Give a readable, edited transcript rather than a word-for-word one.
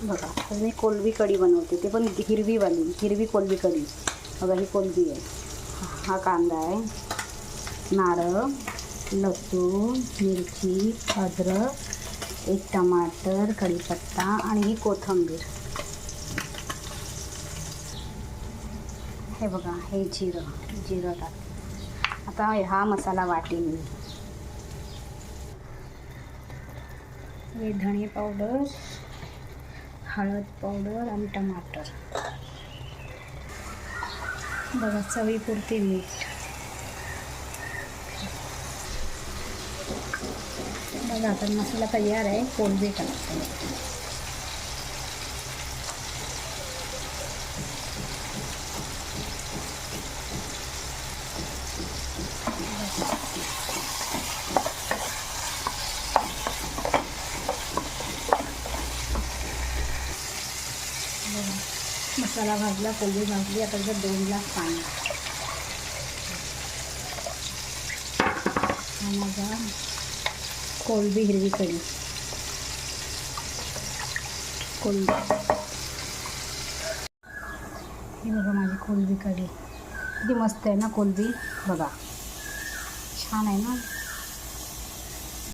बघा तर मी कोलंबी कढी बनवते, ते पण हिरवी कोलंबी कढी. बघा ही कोलंबी आहे, हा कांदा आहे, नारळ, लसूण, मिरची, अद्रक, एक टमाटर, कढीपत्ता आणि ही कोथिंबीर. हे बघा हे जिरं टाक. आता हा मसाला वाटेन मी. हे धणे पावडर, हळद पावडर आणि टमाटर. बघा चवीपुरती मीठ. बघा आता मसाला तयार आहे. कोलंबी टाकते. मसाला भाजला, कोलंबी भाजली. आता त्याच्यात 2 ग्लास पाणी. हा माझा कोलंबी हिरवी कढी. कोलंबी ही बघा माझी कोलंबी कढी. किती मस्त आहे ना कोलंबी. बघा छान आहे ना.